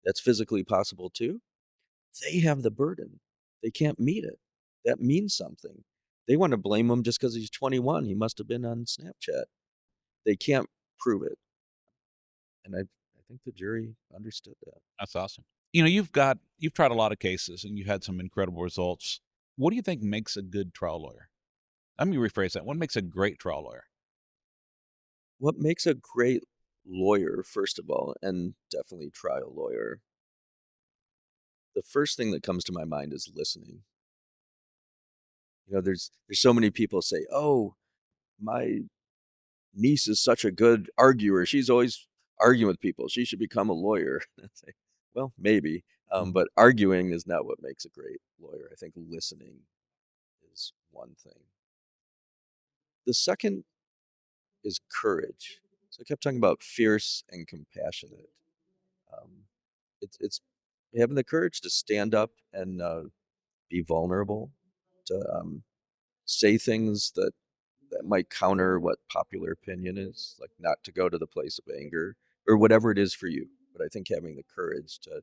That's physically possible too. They have the burden. They can't meet it. That means something. They want to blame him just because he's 21. He must have been on Snapchat. They can't prove it. And I think the jury understood that. That's awesome. You've tried a lot of cases and you've had some incredible results. What do you think makes a good trial lawyer? Let me rephrase that. What makes a great trial lawyer? What makes a great lawyer, first of all, and definitely trial lawyer, the first thing that comes to my mind is listening. There's so many people say, oh, my niece is such a good arguer. She's always arguing with people. She should become a lawyer. I say, well, maybe. But arguing is not what makes a great lawyer. I think listening is one thing. The second is courage. So I kept talking about fierce and compassionate. It's having the courage to stand up and be vulnerable to say things that might counter what popular opinion is, like not to go to the place of anger or whatever it is for you. But I think having the courage to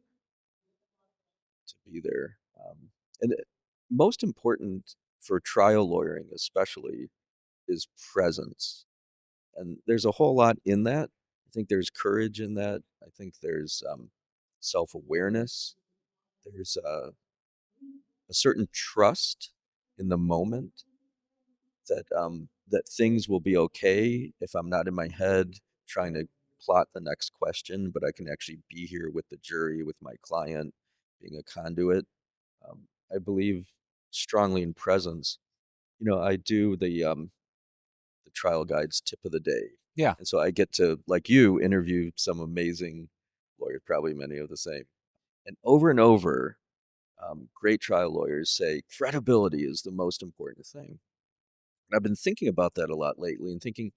be there, and most important for trial lawyering, especially, is presence. And there's a whole lot in that. I think there's courage in that. I think there's self-awareness. There's a certain trust in the moment that things will be okay if I'm not in my head trying to plot the next question, but I can actually be here with the jury, with my client, being a conduit. I believe strongly in presence. I do the trial guide's tip of the day. Yeah. And so I get to, like you, interview some amazing lawyers, probably many of the same. And over, great trial lawyers say credibility is the most important thing. And I've been thinking about that a lot lately and thinking,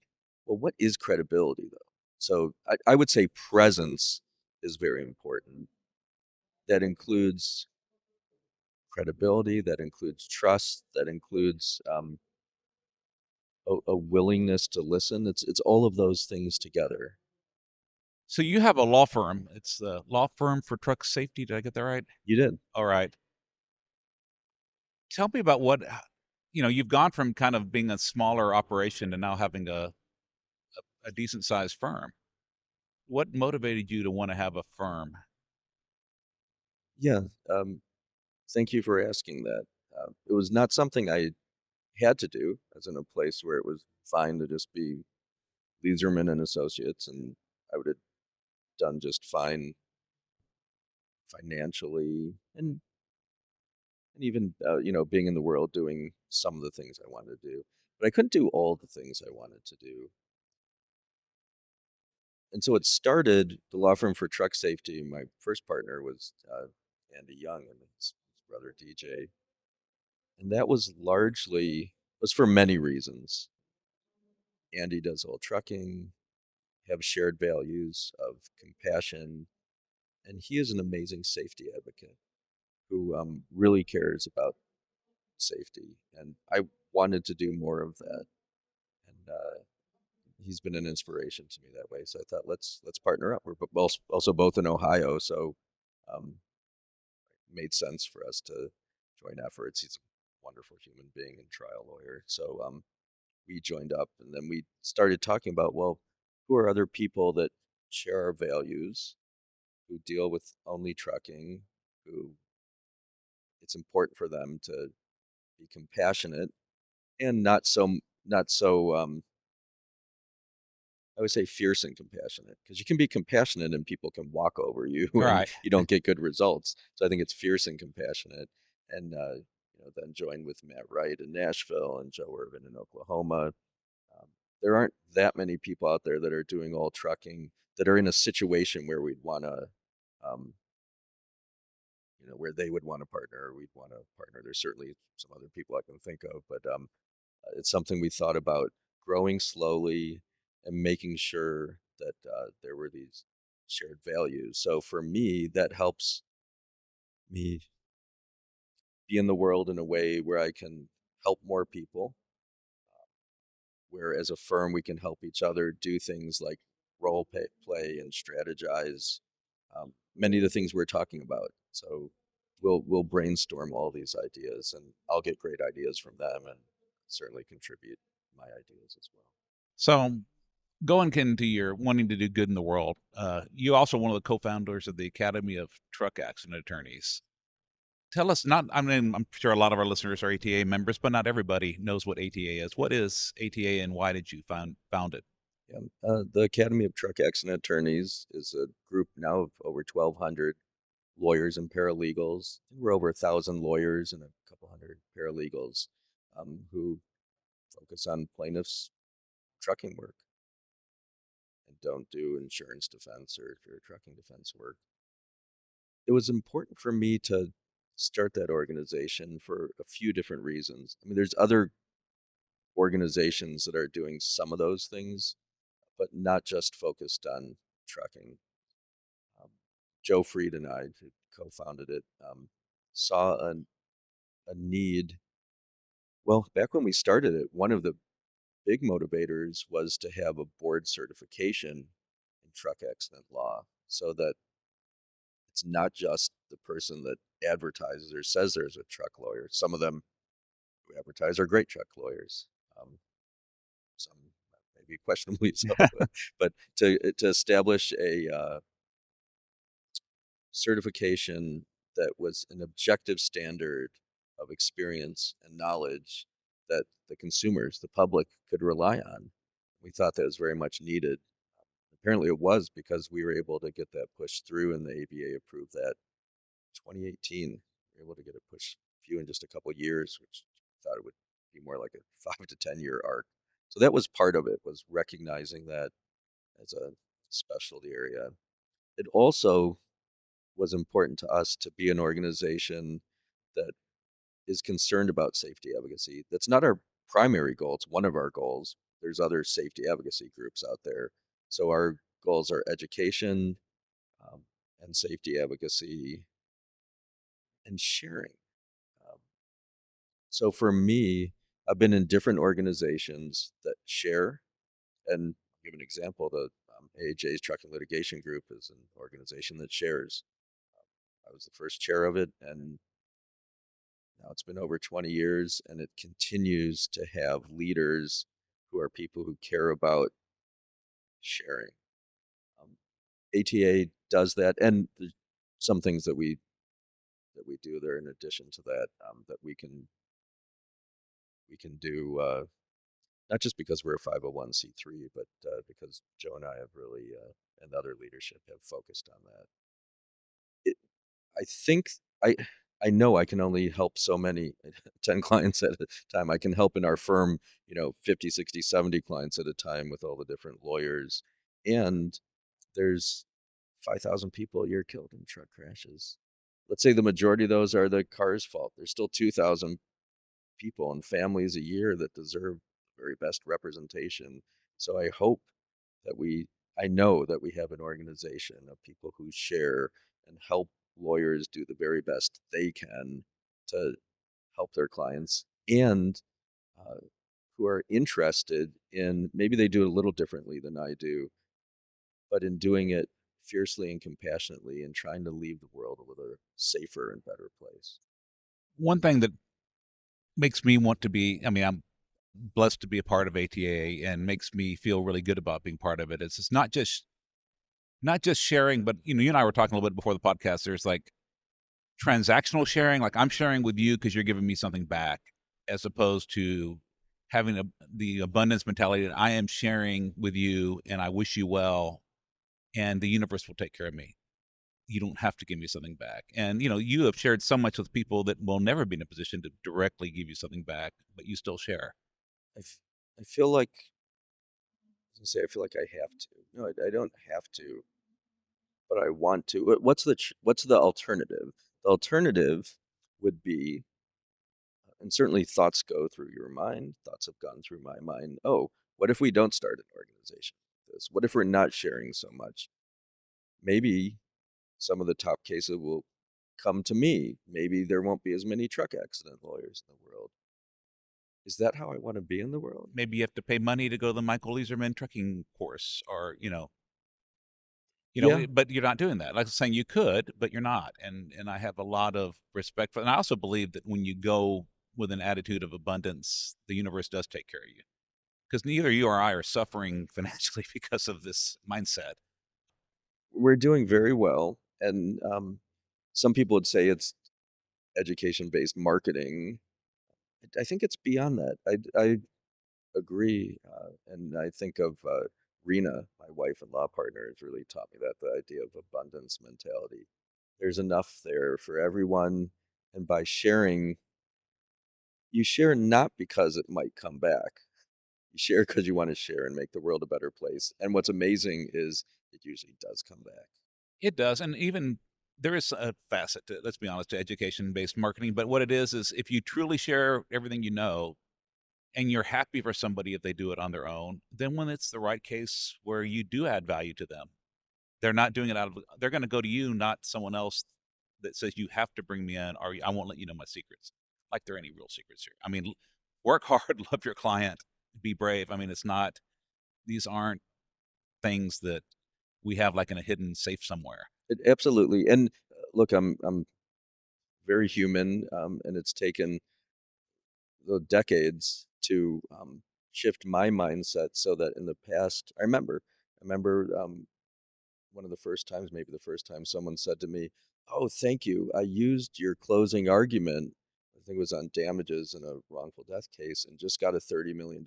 well, what is credibility though? So I would say presence is very important. That includes credibility, that includes trust, that includes a willingness to listen. It's all of those things together. So you have a law firm. It's the law firm for truck safety. Did I get that right? You did. All right. Tell me about what, you've gone from kind of being a smaller operation to now having a decent sized firm. What motivated you to want to have a firm? Yeah. Thank you for asking that. It was not something I had to do. I was in a place where it was fine to just be Leizerman and Associates, and I would have done just fine financially, and even being in the world doing some of the things I wanted to do. But I couldn't do all the things I wanted to do. And so it started the law firm for truck safety. My first partner was Andy Young and his brother DJ. And that was for many reasons. Andy does all trucking, have shared values of compassion, and he is an amazing safety advocate who really cares about safety. And I wanted to do more of that. And he's been an inspiration to me that way. So I thought, let's partner up. We're also both in Ohio, so um, it made sense for us to join efforts. He's a wonderful human being and trial lawyer. So we joined up, and then we started talking about, well, who are other people that share our values, who deal with only trucking, who it's important for them to be compassionate and not so I would say fierce and compassionate, because you can be compassionate and people can walk over you and Right. you don't get good results. So I think it's fierce and compassionate, and then join with Matt Wright in Nashville and Joe Irvin in Oklahoma. Um, there aren't that many people out there that are doing all trucking that are in a situation where we'd want to, um, where they would want to partner, or we'd want to partner. There's certainly some other people I can think of, but it's something we thought about growing slowly and making sure that there were these shared values. So for me, that helps me be in the world in a way where I can help more people, where as a firm we can help each other do things like play and strategize, many of the things we're talking about. So we'll brainstorm all these ideas, and I'll get great ideas from them, and certainly contribute my ideas as well. So going into your wanting to do good in the world, you also one of the co-founders of the Academy of Truck Accident Attorneys. Tell us, not, I mean, I'm sure a lot of our listeners are ATA members, but not everybody knows what ATA is. What is ATA and why did you found it? Yeah. The Academy of Truck Accident Attorneys is a group now of over 1,200 lawyers and paralegals. I think we're over 1,000 lawyers and a couple hundred paralegals who focus on plaintiffs' trucking work and don't do insurance defense or trucking defense work. It was important for me to start that organization for a few different reasons. I mean, there's other organizations that are doing some of those things, but not just focused on trucking. Um, Joe Freed and I, who co-founded it, saw a need Well, back when we started it, one of the big motivators was to have a board certification in truck accident law so that it's not just the person that advertises or says there's a truck lawyer. Some of them who advertise are great truck lawyers. Some maybe questionably so, but to establish a certification that was an objective standard of experience and knowledge that the consumers, the public, could rely on. We thought that was very much needed. Apparently, it was because we were able to get that pushed through, and the ABA approved that 2018. We were able to get it pushed through in just a couple of years, which I thought it would be more like a 5 to 10 year arc. So that was part of it, was recognizing that as a specialty area. It also was important to us to be an organization that is concerned about safety advocacy. That's not our primary goal. It's one of our goals. There's other safety advocacy groups out there. So our goals are education, and safety advocacy and sharing. Um, so for me, I've been in different organizations that share. And I'll give an example. The AHA's Trucking Litigation Group is an organization that shares. I was the first chair of it, and now it's been over 20 years, and it continues to have leaders who are people who care about sharing. ATA does that, and there's some things that we do there in addition to that, that we can do, not just because we're a 501c3, but because Joe and I have really, and other leadership have focused on that. I think I I know I can only help so many 10 clients at a time. I can help in our firm, 50, 60, 70 clients at a time with all the different lawyers. And there's 5,000 people a year killed in truck crashes. Let's say the majority of those are the car's fault. There's still 2,000 people and families a year that deserve the very best representation. So I know that we have an organization of people who share and help lawyers do the very best they can to help their clients, and uh, who are interested in, maybe they do it a little differently than I do, but in doing it fiercely and compassionately and trying to leave the world a little safer and better place. One thing that makes me want to be, I mean, I'm blessed to be a part of ATA and makes me feel really good about being part of it. It's not just sharing, but you and I were talking a little bit before the podcast. There's like transactional sharing, like I'm sharing with you because you're giving me something back, as opposed to having the abundance mentality that I am sharing with you and I wish you well, and the universe will take care of me. You don't have to give me something back. And you have shared so much with people that will never be in a position to directly give you something back, but you still share. I feel like, I feel like I have to. No, I don't have to, but I want to. What's the alternative? The alternative would be, and certainly thoughts go through your mind. Thoughts have gone through my mind. Oh, what if we don't start an organization like this? What if we're not sharing so much? Maybe some of the top cases will come to me. Maybe there won't be as many truck accident lawyers in the world. Is that how I want to be in the world? Maybe you have to pay money to go to the Michael Leizerman trucking course, or Yeah. but you're not doing that. Like I was saying, you could, but you're not. And I have a lot of respect for, and I also believe that when you go with an attitude of abundance, the universe does take care of you, because neither you or I are suffering financially because of this mindset. We're doing very well. And some people would say it's education-based marketing. I think it's beyond that. I agree. And I think of Rena, my wife and law partner, has really taught me that, the idea of abundance mentality. There's enough there for everyone. And by sharing, you share not because it might come back. You share because you want to share and make the world a better place. And what's amazing is it usually does come back. It does, and even there is a facet to, let's be honest, to education-based marketing. But what it is if you truly share everything you know, and you're happy for somebody if they do it on their own, then when it's the right case where you do add value to them, they're not doing it they're going to go to you, not someone else that says you have to bring me in, or I won't let you know my secrets. Like there are any real secrets here. I mean, work hard, love your client, be brave. I mean, it's not, these aren't things that we have like in a hidden safe somewhere. Absolutely. And look, I'm very human, and it's taken the decades to shift my mindset so that in the past, I remember one of the first times, maybe the first time, someone said to me, "Oh, thank you. I used your closing argument. I think it was on damages in a wrongful death case, and just got a $30 million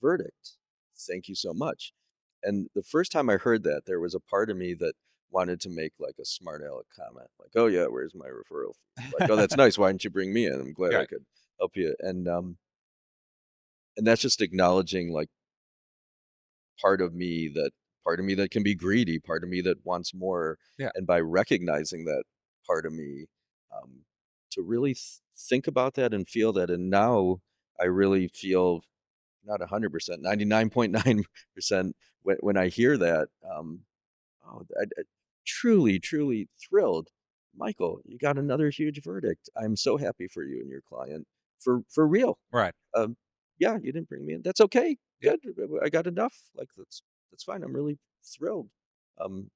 verdict. Thank you so much." And the first time I heard that, there was a part of me that wanted to make like a smart aleck comment, like, "Oh yeah, where's my referral fee?" Like, "Oh, that's nice. Why didn't you bring me in? I'm glad I Right. could help you." And that's just acknowledging like part of me that part of me that can be greedy, part of me that wants more, Yeah. and by recognizing that part of me, to really think about that and feel that, and now I really feel not 100%, 99.9% when I hear that. Oh, truly, truly thrilled. Michael, you got another huge verdict. I'm so happy for you and your client, for real. Right. Um, yeah, you didn't bring me in. That's okay. Yeah. Good. I got enough. Like that's fine. I'm really thrilled.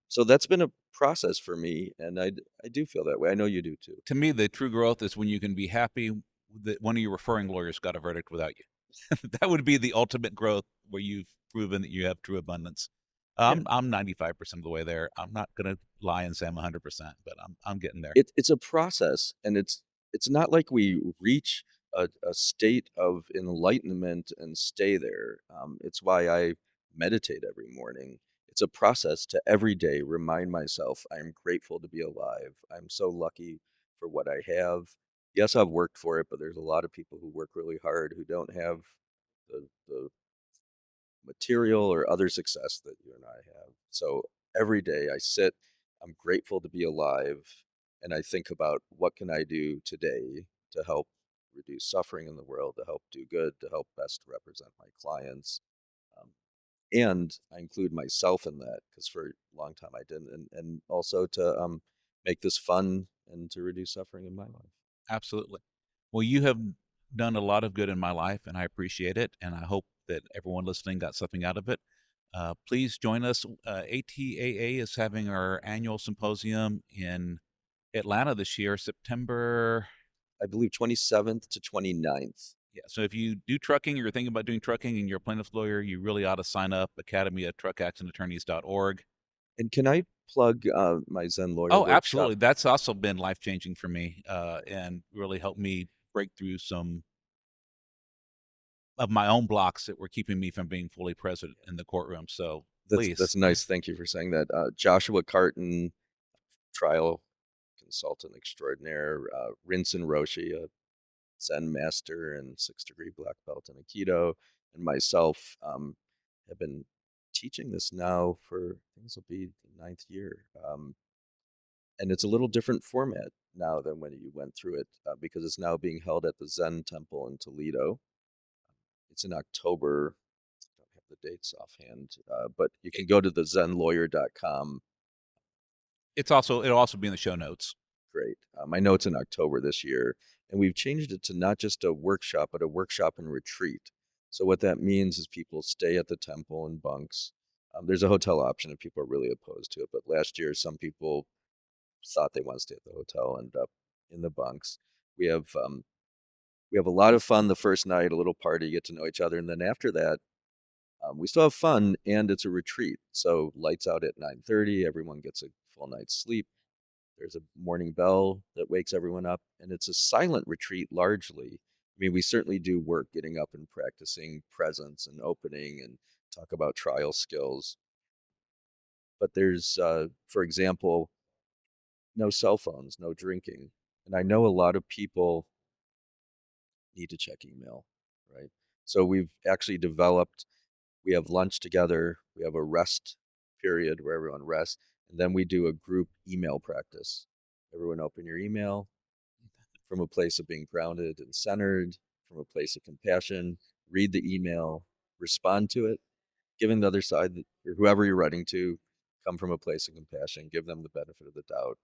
So that's been a process for me, and I do feel that way. I know you do too. To me, the true growth is when you can be happy that one of your referring lawyers got a verdict without you. That would be the ultimate growth where you've proven that you have true abundance. Yeah. I'm 95% of the way there. I'm not gonna lie and say I'm 100%, but I'm getting there. It's a process, and it's not like we reach a state of enlightenment and stay there. It's why I meditate every morning. It's a process to every day remind myself I'm grateful to be alive. I'm so lucky for what I have. Yes, I've worked for it, but there's a lot of people who work really hard who don't have the material or other success that you and I have. So every day I sit, I'm grateful to be alive, and I think about what can I do today to help reduce suffering in the world, to help do good, to help best represent my clients. Um, and I include myself in that because for a long time I didn't, and also to make this fun and to reduce suffering in my life. Absolutely. Well, you have done a lot of good in my life, and I appreciate it, and I hope that everyone listening got something out of it. Please join us. ATAA is having our annual symposium in Atlanta this year, September. I believe 27th to 29th. Yeah, so if you do trucking or you're thinking about doing trucking and you're a plaintiff's lawyer, you really ought to sign up, academy@truckaccidentattorneys.org. And can I plug my Zen Lawyer Oh, workshop? absolutely. That's also been life-changing for me, and really helped me break through some of my own blocks that were keeping me from being fully present in the courtroom. So That's please. nice. Thank you for saying that. Joshua Carton, trial consultant extraordinaire, Rinsen Roshi, a Zen master and 6th-degree black belt in Aikido, and myself have been teaching this now for, I think this will be the 9th year. And it's a little different format now than when you went through it because it's now being held at the Zen Temple in Toledo. It's in October. I don't have the dates offhand, but you can go to the zenlawyer.com. It'll also be in the show notes. Great. I know it's in October this year, and we've changed it to not just a workshop, but a workshop and retreat. So what that means is people stay at the temple in bunks. There's a hotel option if people are really opposed to it, but last year some people thought they want to stay at the hotel, end up in the bunks. We have a lot of fun the first night, a little party, get to know each other, and then after that, we still have fun, and it's a retreat. So lights out at 9:30, everyone gets a full night's sleep. There's a morning bell that wakes everyone up, and it's a silent retreat largely. I mean, we certainly do work getting up and practicing presence and opening and talk about trial skills. But there's, for example, no cell phones, no drinking. And I know a lot of people need to check email, right? So we've actually developed, we have lunch together, we have a rest period where everyone rests, and then we do a group email practice. Everyone open your email from a place of being grounded and centered, from a place of compassion, read the email, respond to it, giving the other side, or whoever you're writing to, come from a place of compassion, give them the benefit of the doubt,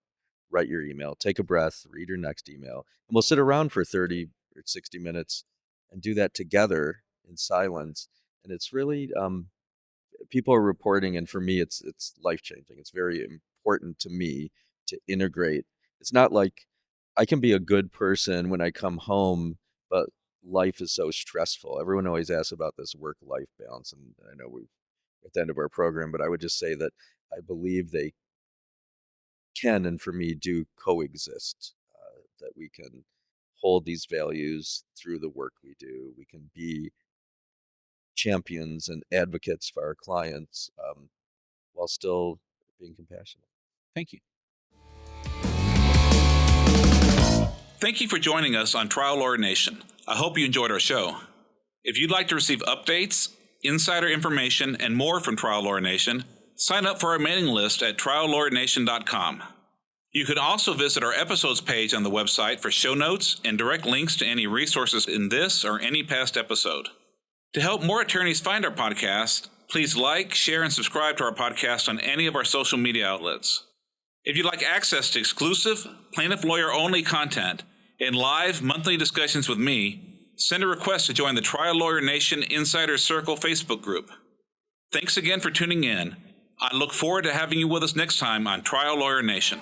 write your email, take a breath, read your next email, and we'll sit around for 30 or 60 minutes and do that together in silence. And it's really, people are reporting, and for me, it's life-changing. It's very important to me to integrate. It's not like I can be a good person when I come home, but life is so stressful. Everyone always asks about this work-life balance, and I know we're at the end of our program, but I would just say that I believe they can, and for me, do coexist, that we can hold these values through the work we do. We can be champions and advocates for our clients, while still being compassionate. Thank you. Thank you for joining us on Trial Lawyer Nation. I hope you enjoyed our show. If you'd like to receive updates, insider information, and more from Trial Lawyer Nation, sign up for our mailing list at triallawyernation.com. You can also visit our episodes page on the website for show notes and direct links to any resources in this or any past episode. To help more attorneys find our podcast, please like, share, and subscribe to our podcast on any of our social media outlets. If you'd like access to exclusive, plaintiff lawyer-only content and live monthly discussions with me, send a request to join the Trial Lawyer Nation Insider Circle Facebook group. Thanks again for tuning in. I look forward to having you with us next time on Trial Lawyer Nation.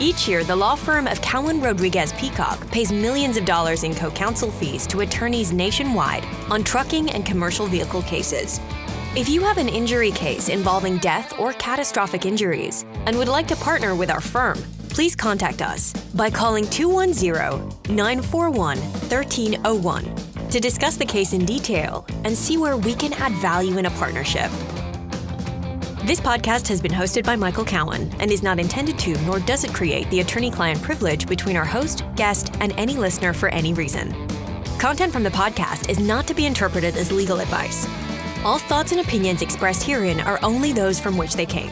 Each year, the law firm of Cowen Rodriguez Peacock pays millions of dollars in co-counsel fees to attorneys nationwide on trucking and commercial vehicle cases. If you have an injury case involving death or catastrophic injuries and would like to partner with our firm, please contact us by calling 210-941-1301 to discuss the case in detail and see where we can add value in a partnership. This podcast has been hosted by Michael Cowen and is not intended to, nor does it create the attorney-client privilege between our host, guest, and any listener for any reason. Content from the podcast is not to be interpreted as legal advice. All thoughts and opinions expressed herein are only those from which they came.